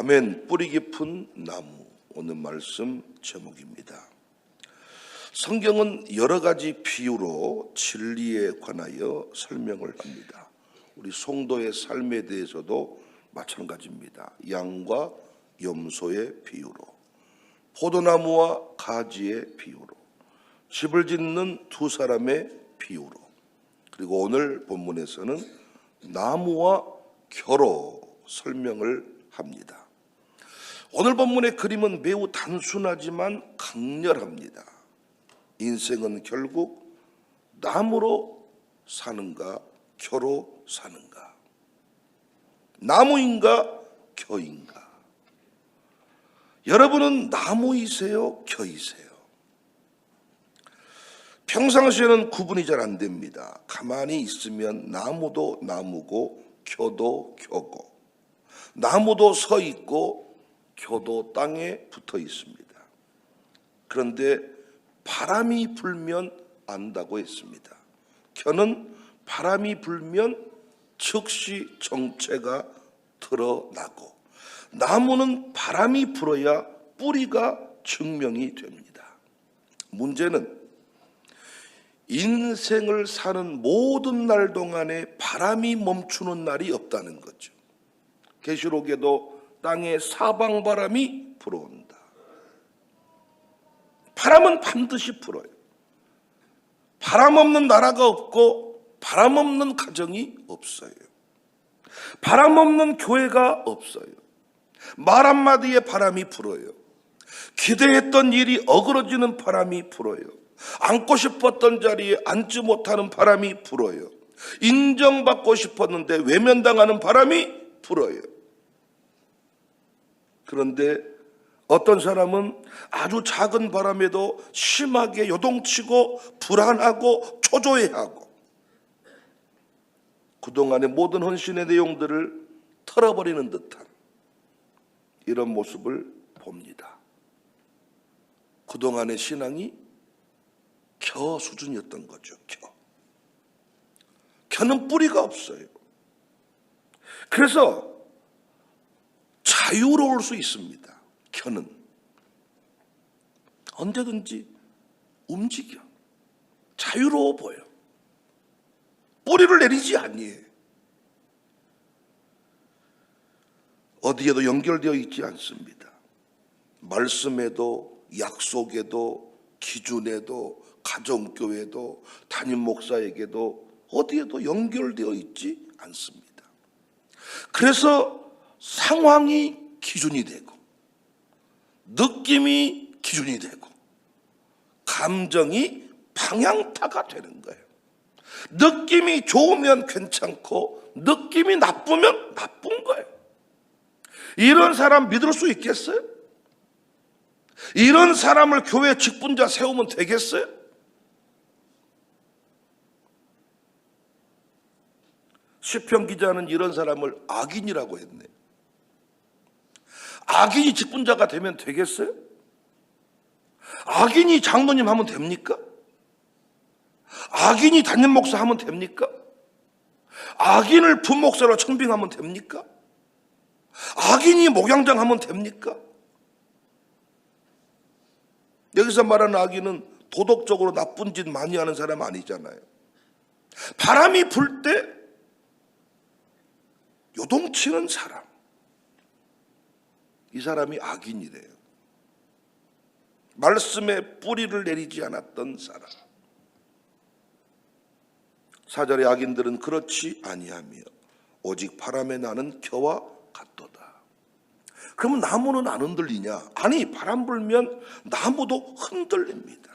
아멘. 뿌리 깊은 나무, 오늘 말씀 제목입니다. 성경은 여러 가지 비유로 진리에 관하여 설명을 합니다. 우리 성도의 삶에 대해서도 마찬가지입니다. 양과 염소의 비유로, 포도나무와 가지의 비유로, 집을 짓는 두 사람의 비유로, 그리고 오늘 본문에서는 나무와 겨로 설명을 합니다. 오늘 본문의 그림은 매우 단순하지만 강렬합니다. 인생은 결국 나무로 사는가 겨로 사는가, 나무인가 겨인가. 여러분은 나무이세요 겨이세요? 평상시에는 구분이 잘 안 됩니다. 가만히 있으면 나무도 나무고 겨도 겨고, 나무도 서 있고 겨도 땅에 붙어 있습니다. 그런데 바람이 불면 안다고 했습니다. 겨는 바람이 불면 즉시 정체가 드러나고, 나무는 바람이 불어야 뿌리가 증명이 됩니다. 문제는 인생을 사는 모든 날 동안에 바람이 멈추는 날이 없다는 거죠. 계시록에도 땅에 사방바람이 불어온다. 바람은 반드시 불어요. 바람 없는 나라가 없고 바람 없는 가정이 없어요. 바람 없는 교회가 없어요. 말 한마디에 바람이 불어요. 기대했던 일이 어그러지는 바람이 불어요. 앉고 싶었던 자리에 앉지 못하는 바람이 불어요. 인정받고 싶었는데 외면당하는 바람이 불어요. 그런데 어떤 사람은 아주 작은 바람에도 심하게 요동치고 불안하고 초조해하고, 그동안의 모든 헌신의 내용들을 털어버리는 듯한 이런 모습을 봅니다. 그동안의 신앙이 겨 수준이었던 거죠. 겨는 뿌리가 없어요. 그래서 자유로울 수 있습니다. 겨는 언제든지 움직여, 자유로워 보여. 뿌리를 내리지 아니에요. 어디에도 연결되어 있지 않습니다. 말씀에도, 약속에도, 기준에도, 가정교회도, 담임 목사에게도 어디에도 연결되어 있지 않습니다. 그래서 상황이 기준이 되고, 느낌이 기준이 되고, 감정이 방향타가 되는 거예요. 느낌이 좋으면 괜찮고 느낌이 나쁘면 나쁜 거예요. 이런 사람 믿을 수 있겠어요? 이런 사람을 교회 직분자 세우면 되겠어요? 시편 기자는 이런 사람을 악인이라고 했네. 악인이 직분자가 되면 되겠어요? 악인이 장로님 하면 됩니까? 악인이 담임 목사 하면 됩니까? 악인을 분목사로 청빙하면 됩니까? 악인이 목양장 하면 됩니까? 여기서 말하는 악인은 도덕적으로 나쁜 짓 많이 하는 사람 아니잖아요. 바람이 불 때 요동치는 사람, 이 사람이 악인이래요. 말씀에 뿌리를 내리지 않았던 사람. 4절의 악인들은 그렇지 아니하며 오직 바람에 나는 겨와 같도다. 그러면 나무는 안 흔들리냐? 아니, 바람 불면 나무도 흔들립니다.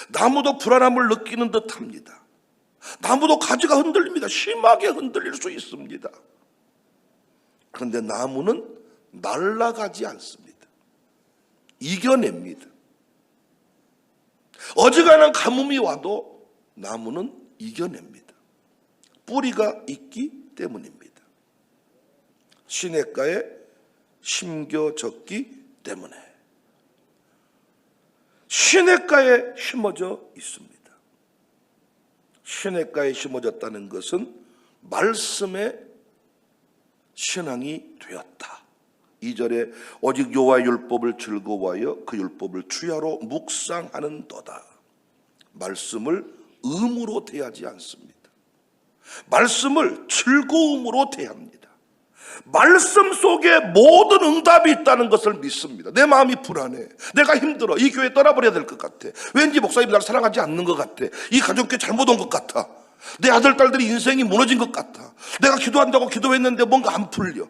나무도 불안함을 느끼는 듯합니다. 나무도 가지가 흔들립니다. 심하게 흔들릴 수 있습니다. 그런데 나무는 날아가지 않습니다. 이겨냅니다. 어지간한 가뭄이 와도 나무는 이겨냅니다. 뿌리가 있기 때문입니다. 시냇가에 심겨졌기 때문에 시냇가에 심어져 있습니다. 시냇가에 심어졌다는 것은 말씀의 신앙이 되었다, 2절에 오직 여호와의 율법을 즐거워하여 그 율법을 주야로 묵상하는도다. 말씀을 의무로 대하지 않습니다. 말씀을 즐거움으로 대합니다. 말씀 속에 모든 응답이 있다는 것을 믿습니다. 내 마음이 불안해, 내가 힘들어, 이 교회 떠나버려야 될 것 같아, 왠지 목사님 나를 사랑하지 않는 것 같아, 이 가족교회 잘못 온 것 같아, 내 아들 딸들이 인생이 무너진 것 같아, 내가 기도한다고 기도했는데 뭔가 안 풀려.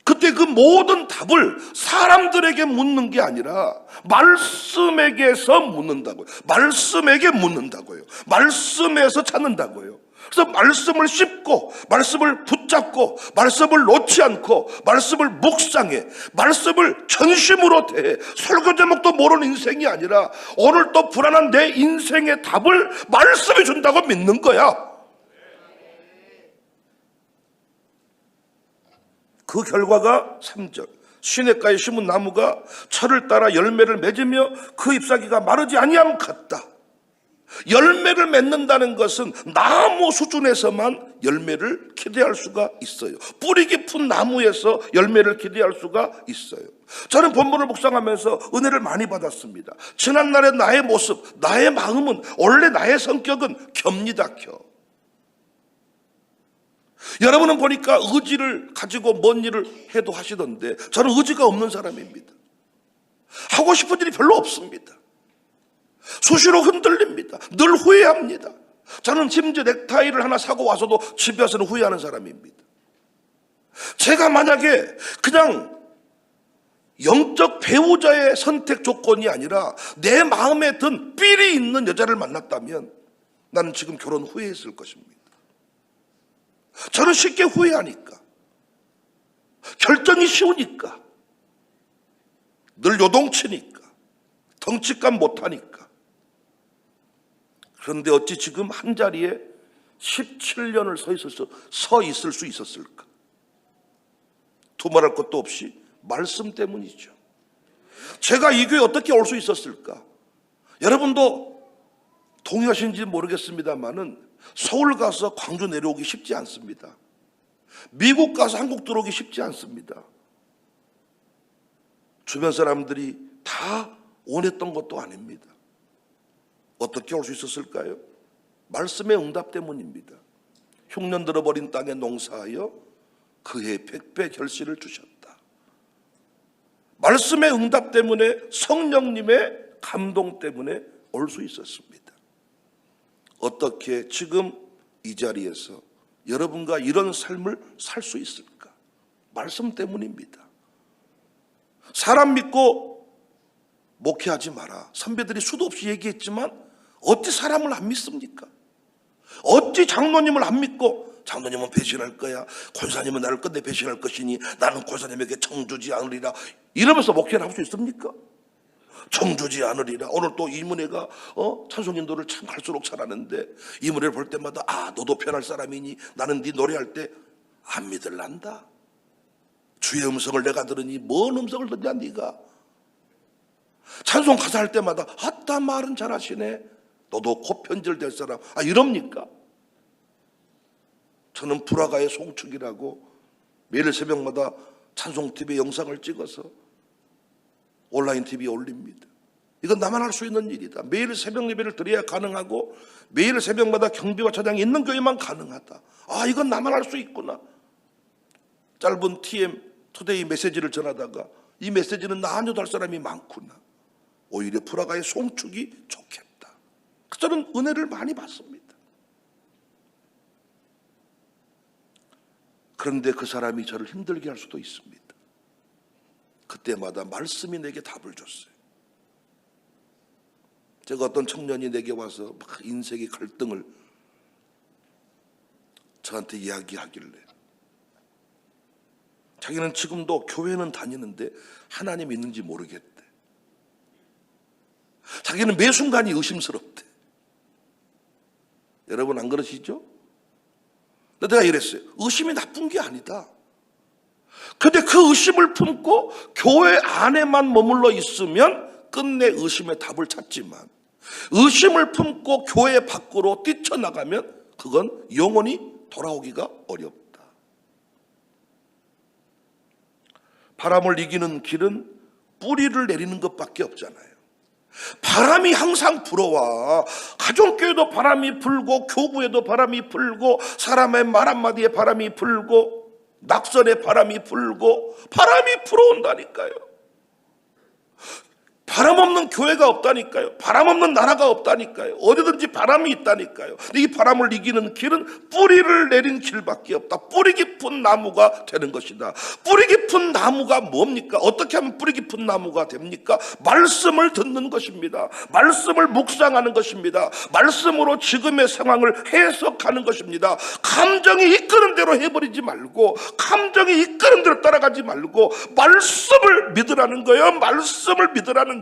그때 그 모든 답을 사람들에게 묻는 게 아니라 말씀에게서 묻는다고요. 말씀에게 묻는다고요. 말씀에서 찾는다고요. 그래서 말씀을 씹고, 말씀을 붙잡고, 말씀을 놓지 않고, 말씀을 묵상해, 말씀을 전심으로 대해. 설교 제목도 모르는 인생이 아니라 오늘 또 불안한 내 인생의 답을 말씀이 준다고 믿는 거야. 그 결과가 3절, 시냇가에 심은 나무가 철을 따라 열매를 맺으며 그 잎사귀가 마르지 아니함 같다. 열매를 맺는다는 것은 나무 수준에서만 열매를 기대할 수가 있어요. 뿌리 깊은 나무에서 열매를 기대할 수가 있어요. 저는 본문을 묵상하면서 은혜를 많이 받았습니다. 지난날의 나의 모습, 나의 마음은, 원래 나의 성격은 겹니다, 겨. 여러분은 보니까 의지를 가지고 뭔 일을 해도 하시던데 저는 의지가 없는 사람입니다. 하고 싶은 일이 별로 없습니다. 수시로 흔들립니다. 늘 후회합니다. 저는 심지어 넥타이를 하나 사고 와서도 집에 와서는 후회하는 사람입니다. 제가 만약에 그냥 영적 배우자의 선택 조건이 아니라 내 마음에 든 삘이 있는 여자를 만났다면 나는 지금 결혼 후회했을 것입니다. 저는 쉽게 후회하니까, 결정이 쉬우니까, 늘 요동치니까, 덩치감 못하니까. 그런데 어찌 지금 한 자리에 17년을 서 있을 수 있었을까? 두말할 것도 없이 말씀 때문이죠. 제가 이 교회에 어떻게 올 수 있었을까? 여러분도 동의하시는지 모르겠습니다만은 서울 가서 광주 내려오기 쉽지 않습니다. 미국 가서 한국 들어오기 쉽지 않습니다. 주변 사람들이 다 원했던 것도 아닙니다. 어떻게 올 수 있었을까요? 말씀의 응답 때문입니다. 흉년 들어버린 땅에 농사하여 그해 100배 결실을 주셨다. 말씀의 응답 때문에, 성령님의 감동 때문에 올 수 있었습니다. 어떻게 지금 이 자리에서 여러분과 이런 삶을 살 수 있을까? 말씀 때문입니다. 사람 믿고 목회하지 마라. 선배들이 수도 없이 얘기했지만 어찌 사람을 안 믿습니까? 어찌 장로님을 안 믿고, 장로님은 배신할 거야, 권사님은 나를 끝내 배신할 것이니 나는 권사님에게 청주지 않으리라, 이러면서 목회를 할 수 있습니까? 청주지 않으리라. 오늘 또 이문혜가 찬송인도를 참 갈수록 잘하는데 이문혜를 볼 때마다 너도 편할 사람이니 나는 네 노래할 때 안 믿을란다. 주의 음성을 내가 들으니 뭔 음성을 듣냐 네가. 찬송 가사 할 때마다 아따 말은 잘하시네, 너도 곧 편절될 사람, 이럽니까? 저는 불화가의 송축이라고 매일 새벽마다 찬송 TV에 영상을 찍어서 온라인 TV에 올립니다. 이건 나만 할 수 있는 일이다. 매일 새벽 예배를 드려야 가능하고 매일 새벽마다 경비와 차량이 있는 교회만 가능하다. 이건 나만 할 수 있구나. 짧은 TM 투데이 메시지를 전하다가 이 메시지는 나 아니어도 할 사람이 많구나. 오히려 불화가의 송축이 좋겠다. 저는 은혜를 많이 받습니다. 그런데 그 사람이 저를 힘들게 할 수도 있습니다. 그때마다 말씀이 내게 답을 줬어요. 제가 어떤 청년이 내게 와서 막 인생의 갈등을 저한테 이야기하길래, 자기는 지금도 교회는 다니는데 하나님 있는지 모르겠대. 자기는 매 순간이 의심스럽대. 여러분 안 그러시죠? 근데 내가 이랬어요. 의심이 나쁜 게 아니다. 근데 그 의심을 품고 교회 안에만 머물러 있으면 끝내 의심의 답을 찾지만, 의심을 품고 교회 밖으로 뛰쳐나가면 그건 영원히 돌아오기가 어렵다. 바람을 이기는 길은 뿌리를 내리는 것밖에 없잖아요. 바람이 항상 불어와. 가정교회도 바람이 불고, 교구에도 바람이 불고, 사람의 말 한마디에 바람이 불고, 낙선에 바람이 불고, 바람이 불어온다니까요. 바람 없는 교회가 없다니까요. 바람 없는 나라가 없다니까요. 어디든지 바람이 있다니까요. 근데 이 바람을 이기는 길은 뿌리를 내린 길밖에 없다. 뿌리 깊은 나무가 되는 것이다. 뿌리 깊은 나무가 뭡니까? 어떻게 하면 뿌리 깊은 나무가 됩니까? 말씀을 듣는 것입니다. 말씀을 묵상하는 것입니다. 말씀으로 지금의 상황을 해석하는 것입니다. 감정이 이끄는 대로 해버리지 말고, 감정이 이끄는 대로 따라가지 말고 말씀을 믿으라는 거예요. 말씀을 믿으라는 거예요.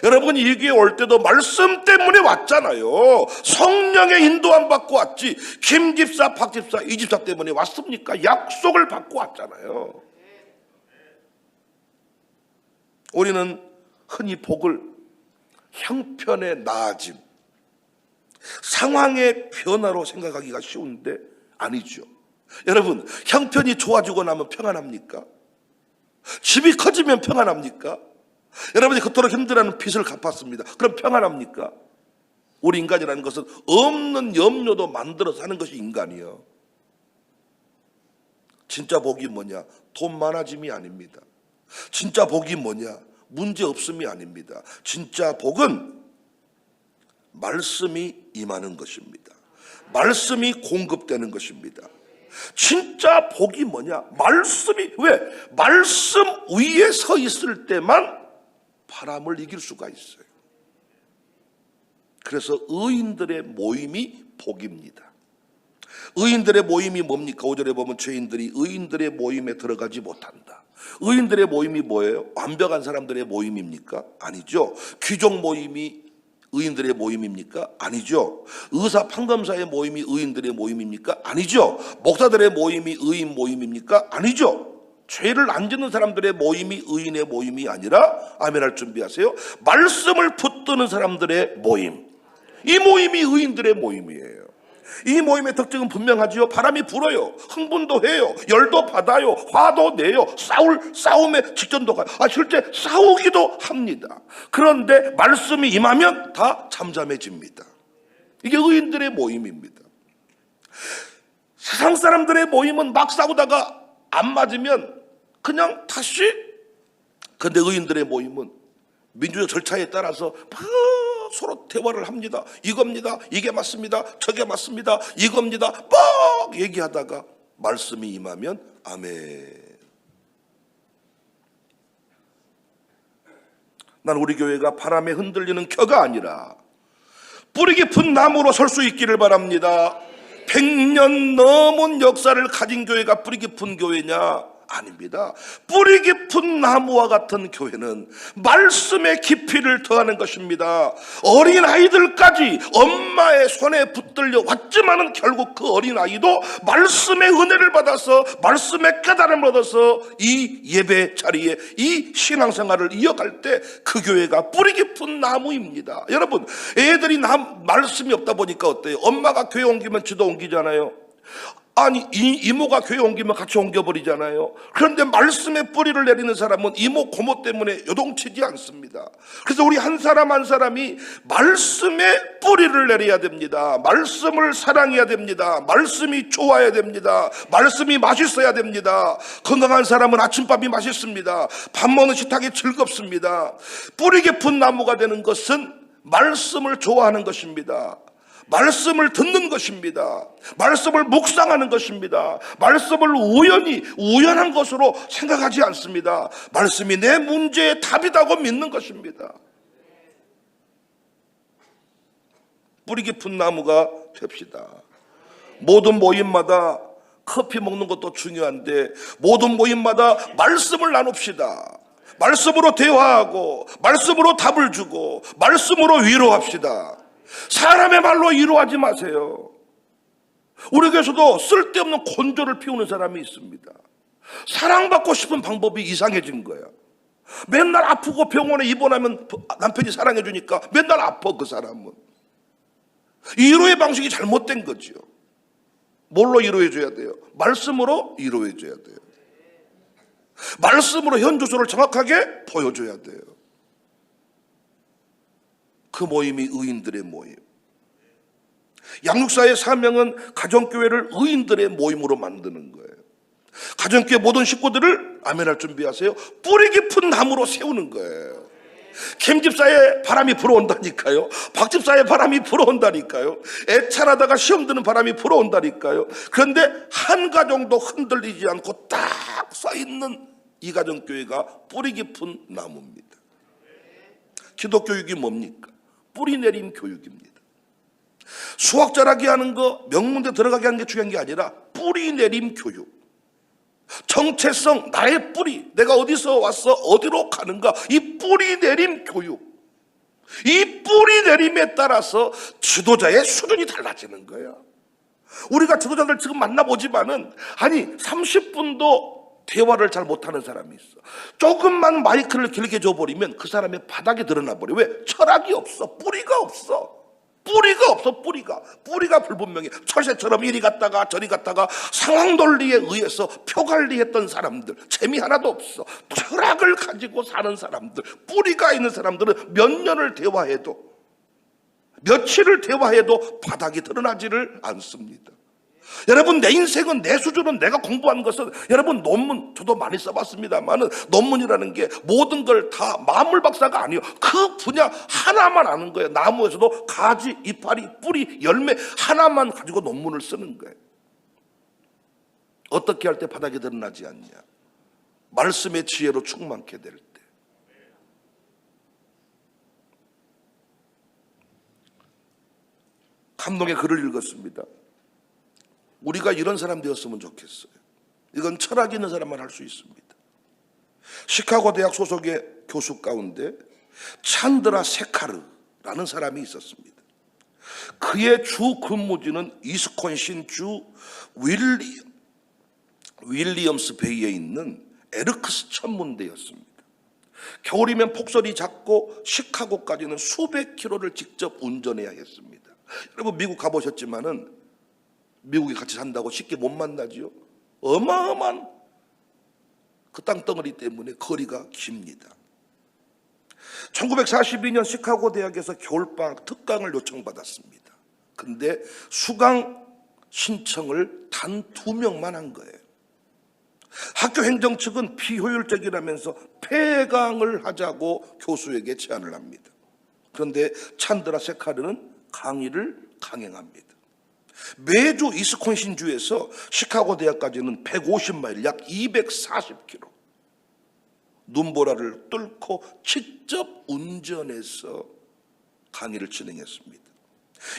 여러분, 이 교회에 올 때도 말씀 때문에 왔잖아요. 성령의 인도함 받고 왔지. 김 집사, 박 집사, 이 집사 때문에 왔습니까? 약속을 받고 왔잖아요. 우리는 흔히 복을 형편의 나아짐, 상황의 변화로 생각하기가 쉬운데 아니죠. 여러분, 형편이 좋아지고 나면 평안합니까? 집이 커지면 평안합니까? 여러분이 그토록 힘들어하는 빚을 갚았습니다. 그럼 평안합니까? 우리 인간이라는 것은 없는 염려도 만들어서 하는 것이 인간이요. 진짜 복이 뭐냐? 돈 많아짐이 아닙니다. 진짜 복이 뭐냐? 문제 없음이 아닙니다. 진짜 복은 말씀이 임하는 것입니다. 말씀이 공급되는 것입니다. 진짜 복이 뭐냐? 말씀이, 왜? 말씀 위에 서 있을 때만 바람을 이길 수가 있어요. 그래서 의인들의 모임이 복입니다. 의인들의 모임이 뭡니까? 5절에 보면 죄인들이 의인들의 모임에 들어가지 못한다. 의인들의 모임이 뭐예요? 완벽한 사람들의 모임입니까? 아니죠. 귀족 모임이 의인들의 모임입니까? 아니죠. 의사 판검사의 모임이 의인들의 모임입니까? 아니죠. 목사들의 모임이 의인 모임입니까? 아니죠. 죄를 안 짓는 사람들의 모임이 의인의 모임이 아니라, 아멘할 준비하세요, 말씀을 붙드는 사람들의 모임, 이 모임이 의인들의 모임이에요. 이 모임의 특징은 분명하지요. 바람이 불어요. 흥분도 해요. 열도 받아요. 화도 내요. 싸움에 직전도 가요. 실제 싸우기도 합니다. 그런데 말씀이 임하면 다 잠잠해집니다. 이게 의인들의 모임입니다. 세상 사람들의 모임은 막 싸우다가 안 맞으면 그냥 다시. 그런데 의인들의 모임은 민주적 절차에 따라서 서로 대화를 합니다. 이겁니다. 이게 맞습니다. 저게 맞습니다. 이겁니다. 막 얘기하다가 말씀이 임하면 아멘. 난 우리 교회가 바람에 흔들리는 켜가 아니라 뿌리 깊은 나무로 설 수 있기를 바랍니다. 100년 넘은 역사를 가진 교회가 뿌리 깊은 교회냐? 아닙니다. 뿌리 깊은 나무와 같은 교회는 말씀의 깊이를 더하는 것입니다. 어린아이들까지 엄마의 손에 붙들려 왔지만은 결국 그 어린아이도 말씀의 은혜를 받아서, 말씀의 깨달음을 얻어서 이 예배 자리에 이 신앙생활을 이어갈 때 그 교회가 뿌리 깊은 나무입니다. 여러분, 애들이 말씀이 없다 보니까 어때요? 엄마가 교회 옮기면 지도 옮기잖아요. 아니, 이모가 교회 옮기면 같이 옮겨버리잖아요. 그런데 말씀의 뿌리를 내리는 사람은 이모 고모 때문에 요동치지 않습니다. 그래서 우리 한 사람 한 사람이 말씀의 뿌리를 내려야 됩니다. 말씀을 사랑해야 됩니다. 말씀이 좋아야 됩니다. 말씀이 맛있어야 됩니다. 건강한 사람은 아침밥이 맛있습니다. 밥 먹는 식탁이 즐겁습니다. 뿌리 깊은 나무가 되는 것은 말씀을 좋아하는 것입니다. 말씀을 듣는 것입니다. 말씀을 묵상하는 것입니다. 말씀을 우연한 것으로 생각하지 않습니다. 말씀이 내 문제의 답이라고 믿는 것입니다. 뿌리 깊은 나무가 됩시다. 모든 모임마다 커피 먹는 것도 중요한데 모든 모임마다 말씀을 나눕시다. 말씀으로 대화하고 말씀으로 답을 주고 말씀으로 위로합시다. 사람의 말로 위로하지 마세요. 우리 교회에서도 쓸데없는 곤조를 피우는 사람이 있습니다. 사랑받고 싶은 방법이 이상해진 거야. 맨날 아프고 병원에 입원하면 남편이 사랑해 주니까 맨날 아파. 그 사람은 위로의 방식이 잘못된 거죠. 뭘로 위로해 줘야 돼요? 말씀으로 위로해 줘야 돼요. 말씀으로 현주소를 정확하게 보여줘야 돼요. 그 모임이 의인들의 모임. 양육사의 사명은 가정교회를 의인들의 모임으로 만드는 거예요. 가정교회 모든 식구들을 아멘할 준비하세요. 뿌리 깊은 나무로 세우는 거예요. 김집사의 바람이 불어온다니까요. 박집사의 바람이 불어온다니까요. 애찰하다가 시험 드는 바람이 불어온다니까요. 그런데 한 가정도 흔들리지 않고 딱 써있는 이 가정교회가 뿌리 깊은 나무입니다. 기독교육이 뭡니까? 뿌리 내림 교육입니다. 수학 잘하게 하는 거, 명문대 들어가게 하는 게 중요한 게 아니라 뿌리 내림 교육. 정체성, 나의 뿌리, 내가 어디서 왔어, 어디로 가는가, 이 뿌리 내림 교육. 이 뿌리 내림에 따라서 지도자의 수준이 달라지는 거야. 우리가 지도자들 지금 만나보지만은, 아니 30분도 대화를 잘 못하는 사람이 있어. 조금만 마이크를 길게 줘버리면 그 사람의 바닥이 드러나 버려. 왜? 철학이 없어. 뿌리가 없어. 뿌리가 없어. 뿌리가 불분명해. 철새처럼 이리 갔다가 저리 갔다가 상황 논리에 의해서 표관리했던 사람들, 재미 하나도 없어. 철학을 가지고 사는 사람들, 뿌리가 있는 사람들은 몇 년을 대화해도, 며칠을 대화해도 바닥이 드러나지를 않습니다. 여러분, 내 인생은, 내 수준은, 내가 공부한 것은, 여러분 논문 저도 많이 써봤습니다만은 논문이라는 게 모든 걸 다 만물박사가 아니에요. 그 분야 하나만 아는 거예요. 나무에서도 가지, 이파리, 뿌리, 열매 하나만 가지고 논문을 쓰는 거예요. 어떻게 할 때 바닥이 드러나지 않냐? 말씀의 지혜로 충만케 될 때. 감동의 글을 읽었습니다. 우리가 이런 사람 되었으면 좋겠어요. 이건 철학 있는 사람만 할 수 있습니다. 시카고 대학 소속의 교수 가운데 찬드라 세카르라는 사람이 있었습니다. 그의 주 근무지는 위스콘신 주 윌리엄스 베이에 있는 에르크스 천문대였습니다. 겨울이면 폭설이 잦고 시카고까지는 수백 킬로를 직접 운전해야 했습니다. 여러분 미국 가보셨지만은 미국에 같이 산다고 쉽게 못 만나지요. 어마어마한 그 땅덩어리 때문에 거리가 깁니다. 1942년 시카고 대학에서 겨울방학 특강을 요청받았습니다. 근데 수강 신청을 단 2명만 한 거예요. 학교 행정 측은 비효율적이라면서 폐강을 하자고 교수에게 제안을 합니다. 그런데 찬드라 세카르는 강의를 강행합니다. 매주 위스콘신주에서 시카고 대학까지는 150마일, 약 240km 눈보라를 뚫고 직접 운전해서 강의를 진행했습니다.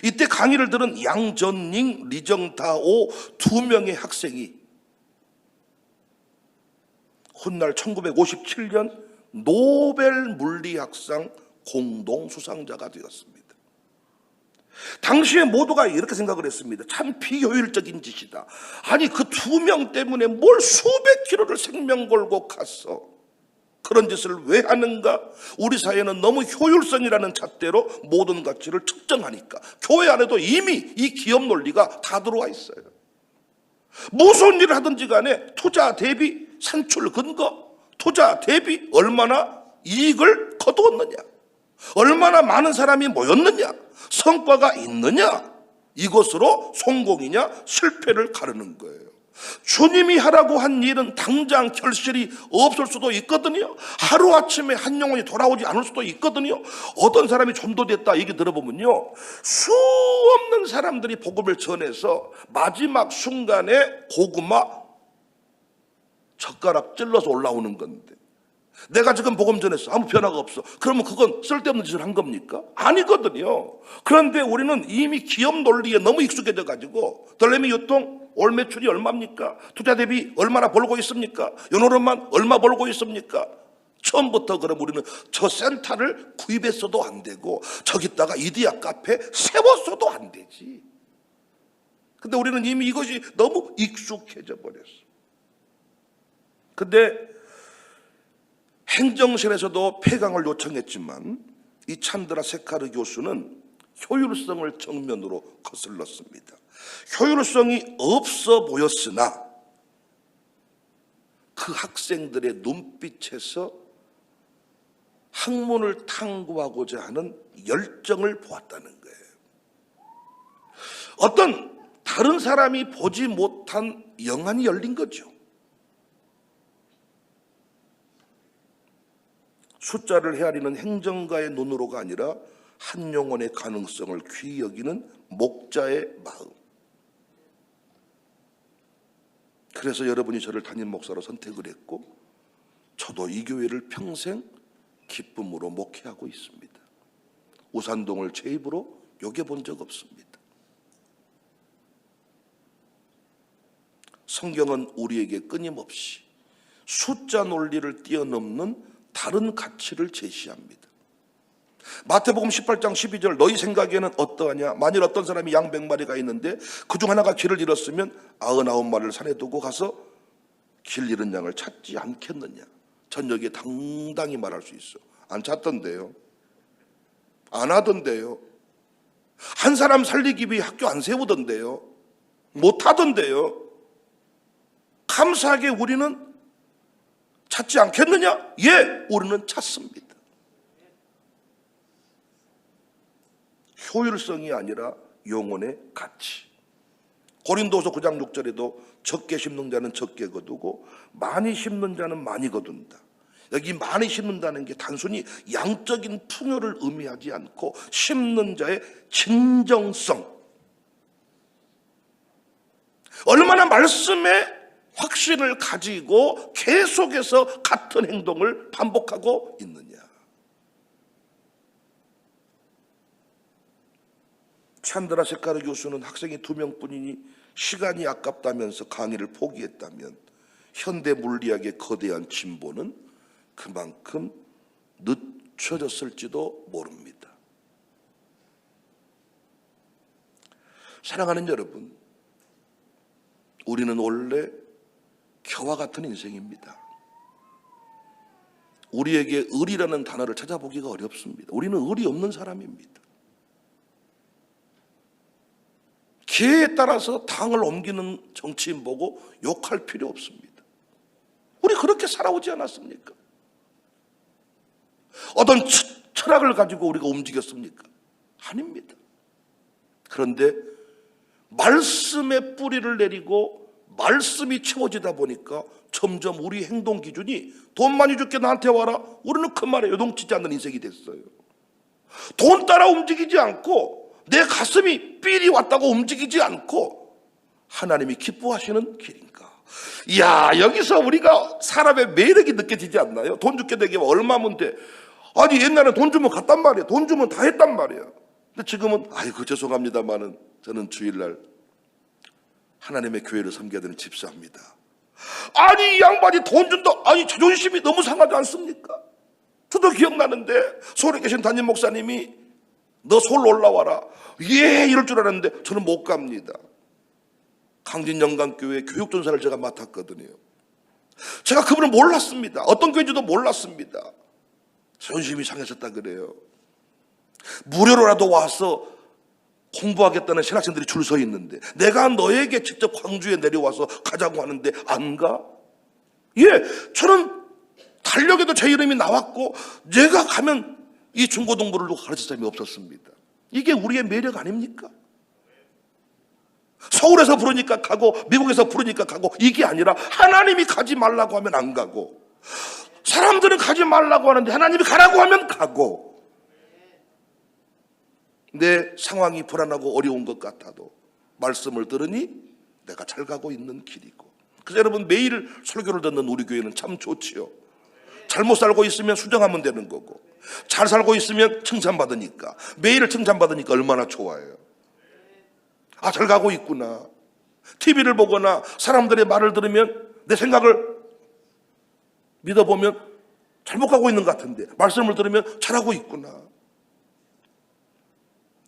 이때 강의를 들은 양전닝, 리정다오 2명의 학생이 훗날 1957년 노벨 물리학상 공동 수상자가 되었습니다. 당시에 모두가 이렇게 생각을 했습니다. 참 비효율적인 짓이다. 아니 그 2명 때문에 뭘 수백 킬로를 생명 걸고 갔어. 그런 짓을 왜 하는가? 우리 사회는 너무 효율성이라는 잣대로 모든 가치를 측정하니까 교회 안에도 이미 이 기업 논리가 다 들어와 있어요. 무슨 일을 하든지 간에 투자 대비 산출 근거, 투자 대비 얼마나 이익을 거두었느냐, 얼마나 많은 사람이 모였느냐, 성과가 있느냐, 이것으로 성공이냐 실패를 가르는 거예요. 주님이 하라고 한 일은 당장 결실이 없을 수도 있거든요. 하루아침에 한 영혼이 돌아오지 않을 수도 있거든요. 어떤 사람이 전도됐다 얘기 들어보면요, 수 없는 사람들이 복음을 전해서 마지막 순간에 고구마 젓가락 찔러서 올라오는 건데, 내가 지금 복음 전했어, 아무 변화가 없어. 그러면 그건 쓸데없는 짓을 한 겁니까? 아니거든요. 그런데 우리는 이미 기업 논리에 너무 익숙해져 가지고 덜레미 유통 올 매출이 얼마입니까? 투자 대비 얼마나 벌고 있습니까? 요노름만 얼마 벌고 있습니까? 처음부터 그럼 우리는 저 센터를 구입했어도 안 되고 저기다가 이디야 카페 세웠어도 안 되지. 근데 우리는 이미 이것이 너무 익숙해져 버렸어. 근데 행정실에서도 폐강을 요청했지만 이 찬드라 세카르 교수는 효율성을 정면으로 거슬렀습니다. 효율성이 없어 보였으나 그 학생들의 눈빛에서 학문을 탐구하고자 하는 열정을 보았다는 거예요. 어떤 다른 사람이 보지 못한 영안이 열린 거죠. 숫자를 헤아리는 행정가의 눈으로가 아니라 한 영혼의 가능성을 귀히 여기는 목자의 마음. 그래서 여러분이 저를 담임 목사로 선택을 했고 저도 이 교회를 평생 기쁨으로 목회하고 있습니다. 우산동을 제 입으로 욕해본 적 없습니다. 성경은 우리에게 끊임없이 숫자 논리를 뛰어넘는 다른 가치를 제시합니다. 마태복음 18장 12절 너희 생각에는 어떠하냐? 만일 어떤 사람이 양 100마리가 있는데 그중 하나가 길을 잃었으면 99마리를 산에 두고 가서 길 잃은 양을 찾지 않겠느냐? 저녁에 당당히 말할 수 있어. 안 찾던데요. 안 하던데요. 한 사람 살리기 위해 학교 안 세우던데요. 못 하던데요. 감사하게 우리는 찾지 않겠느냐? 예, 우리는 찾습니다. 효율성이 아니라 영혼의 가치. 고린도서 9장 6절에도 적게 심는 자는 적게 거두고 많이 심는 자는 많이 거둔다. 여기 많이 심는다는 게 단순히 양적인 풍요를 의미하지 않고 심는 자의 진정성, 얼마나 말씀에 확신을 가지고 계속해서 같은 행동을 반복하고 있느냐. 찬드라 세카르 교수는 학생이 2명뿐이니 시간이 아깝다면서 강의를 포기했다면 현대 물리학의 거대한 진보는 그만큼 늦춰졌을지도 모릅니다. 사랑하는 여러분, 우리는 원래 겨와 같은 인생입니다. 우리에게 의리라는 단어를 찾아보기가 어렵습니다. 우리는 의리 없는 사람입니다. 기회에 따라서 당을 옮기는 정치인 보고 욕할 필요 없습니다. 우리 그렇게 살아오지 않았습니까? 어떤 철학을 가지고 우리가 움직였습니까? 아닙니다. 그런데 말씀의 뿌리를 내리고 말씀이 채워지다 보니까 점점 우리 행동 기준이 돈 많이 줄게 나한테 와라. 우리는 그 말에 요동치지 않는 인생이 됐어요. 돈 따라 움직이지 않고 내 가슴이 삘이 왔다고 움직이지 않고 하나님이 기뻐하시는 길인가. 이야, 여기서 우리가 사람의 매력이 느껴지지 않나요? 돈 줄게 되게 얼마면 돼. 아니 옛날에 돈 주면 갔단 말이에요. 돈 주면 다 했단 말이에요. 근데 지금은 아이고 죄송합니다만은 저는 주일날 하나님의 교회를 섬겨야 되는 집사입니다. 아니 이 양반이 돈 준다. 아니 자존심이 너무 상하지 않습니까? 저도 기억나는데 서울에 계신 담임 목사님이 너 서울 올라와라. 예, 이럴 줄 알았는데 저는 못 갑니다. 강진영광교회 교육전사를 제가 맡았거든요. 제가 그분을 몰랐습니다. 어떤 교회인지도 몰랐습니다. 자존심이 상해졌다 그래요. 무료로라도 와서 공부하겠다는 신학생들이 줄 서 있는데 내가 너에게 직접 광주에 내려와서 가자고 하는데 안 가? 예, 저는 달력에도 제 이름이 나왔고 내가 가면 이 중고등부를 가르칠 사람이 없었습니다. 이게 우리의 매력 아닙니까? 서울에서 부르니까 가고 미국에서 부르니까 가고 이게 아니라 하나님이 가지 말라고 하면 안 가고 사람들은 가지 말라고 하는데 하나님이 가라고 하면 가고 내 상황이 불안하고 어려운 것 같아도 말씀을 들으니 내가 잘 가고 있는 길이고. 그래서 여러분 매일 설교를 듣는 우리 교회는 참 좋지요. 잘못 살고 있으면 수정하면 되는 거고 잘 살고 있으면 칭찬받으니까 매일 칭찬받으니까 얼마나 좋아요. 아, 잘 가고 있구나. TV를 보거나 사람들의 말을 들으면 내 생각을 믿어보면 잘못 가고 있는 것 같은데 말씀을 들으면 잘하고 있구나.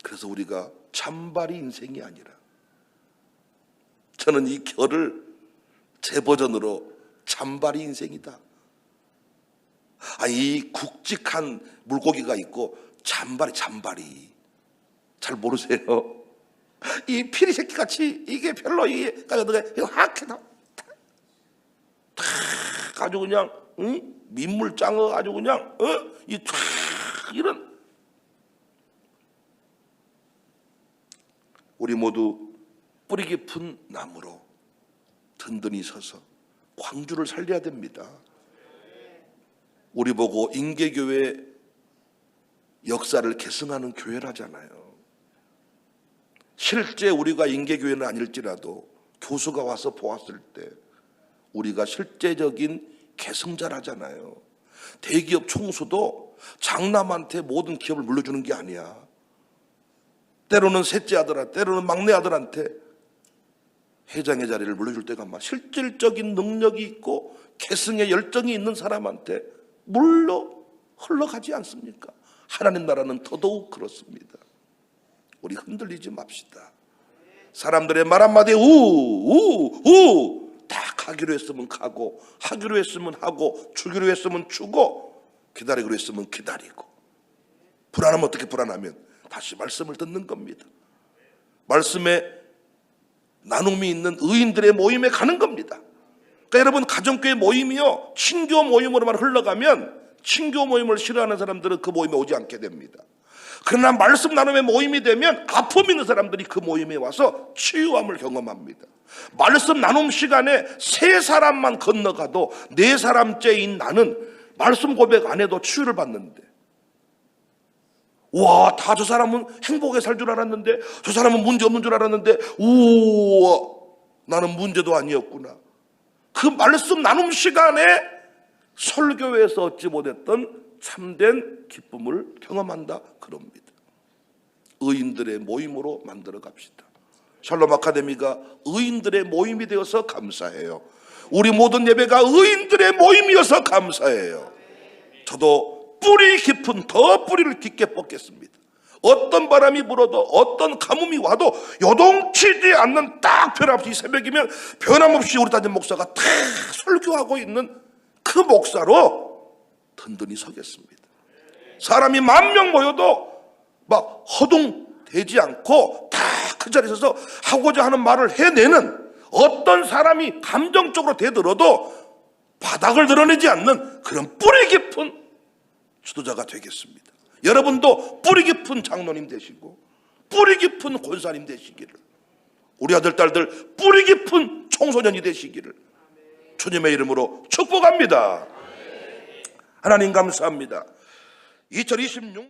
그래서 우리가 잔바리 인생이 아니라 저는 이 결을 제 버전으로 잔바리 인생이다. 이 굵직한 물고기가 있고 잔바리 잘 모르세요? 이 피리 새끼 같이 이게 별로 이게 확 해서 아주 그냥 민물 짱어 아주 그냥 이런 우리 모두 뿌리 깊은 나무로 든든히 서서 광주를 살려야 됩니다. 우리 보고 인계교회 역사를 계승하는 교회라잖아요. 실제 우리가 인계교회는 아닐지라도 교수가 와서 보았을 때 우리가 실제적인 계승자라잖아요. 대기업 총수도 장남한테 모든 기업을 물려주는 게 아니야. 때로는 셋째 아들한테, 때로는 막내 아들한테 회장의 자리를 물려줄 때가 막 실질적인 능력이 있고 계승의 열정이 있는 사람한테 물러 흘러가지 않습니까? 하나님 나라는 더더욱 그렇습니다. 우리 흔들리지 맙시다. 사람들의 말 한마디에 딱 하기로 했으면 가고, 하기로 했으면 하고, 주기로 했으면 주고, 기다리기로 했으면 기다리고, 불안하면 어떻게 불안하면 다시 말씀을 듣는 겁니다. 말씀에 나눔이 있는 의인들의 모임에 가는 겁니다. 그러니까 여러분, 가정교회 모임이요, 친교 모임으로만 흘러가면 친교 모임을 싫어하는 사람들은 그 모임에 오지 않게 됩니다. 그러나 말씀 나눔의 모임이 되면 아픔 있는 사람들이 그 모임에 와서 치유함을 경험합니다. 말씀 나눔 시간에 세 사람만 건너가도 네 사람째인 나는 말씀 고백 안 해도 치유를 받는데, 와, 다 저 사람은 행복하게 살 줄 알았는데, 저 사람은 문제 없는 줄 알았는데, 우와, 나는 문제도 아니었구나. 그 말씀 나눔 시간에 설교에서 얻지 못했던 참된 기쁨을 경험한다 그럽니다. 의인들의 모임으로 만들어 갑시다. 샬롬 아카데미가 의인들의 모임이 되어서 감사해요. 우리 모든 예배가 의인들의 모임이어서 감사해요. 저도 뿌리 깊은 더 뿌리를 깊게 뻗겠습니다. 어떤 바람이 불어도 어떤 가뭄이 와도 요동치지 않는 딱 변함없이 새벽이면 변함없이 우리 담임 목사가 다 설교하고 있는 그 목사로 든든히 서겠습니다. 사람이 10,000명 모여도 막 허둥대지 않고 다 그 자리에 서서 하고자 하는 말을 해내는, 어떤 사람이 감정적으로 대들어도 바닥을 드러내지 않는 그런 뿌리 깊은 지도자가 되겠습니다. 여러분도 뿌리 깊은 장로님 되시고 뿌리 깊은 권사님 되시기를, 우리 아들 딸들 뿌리 깊은 청소년이 되시기를 주님의 이름으로 축복합니다. 하나님 감사합니다. 2026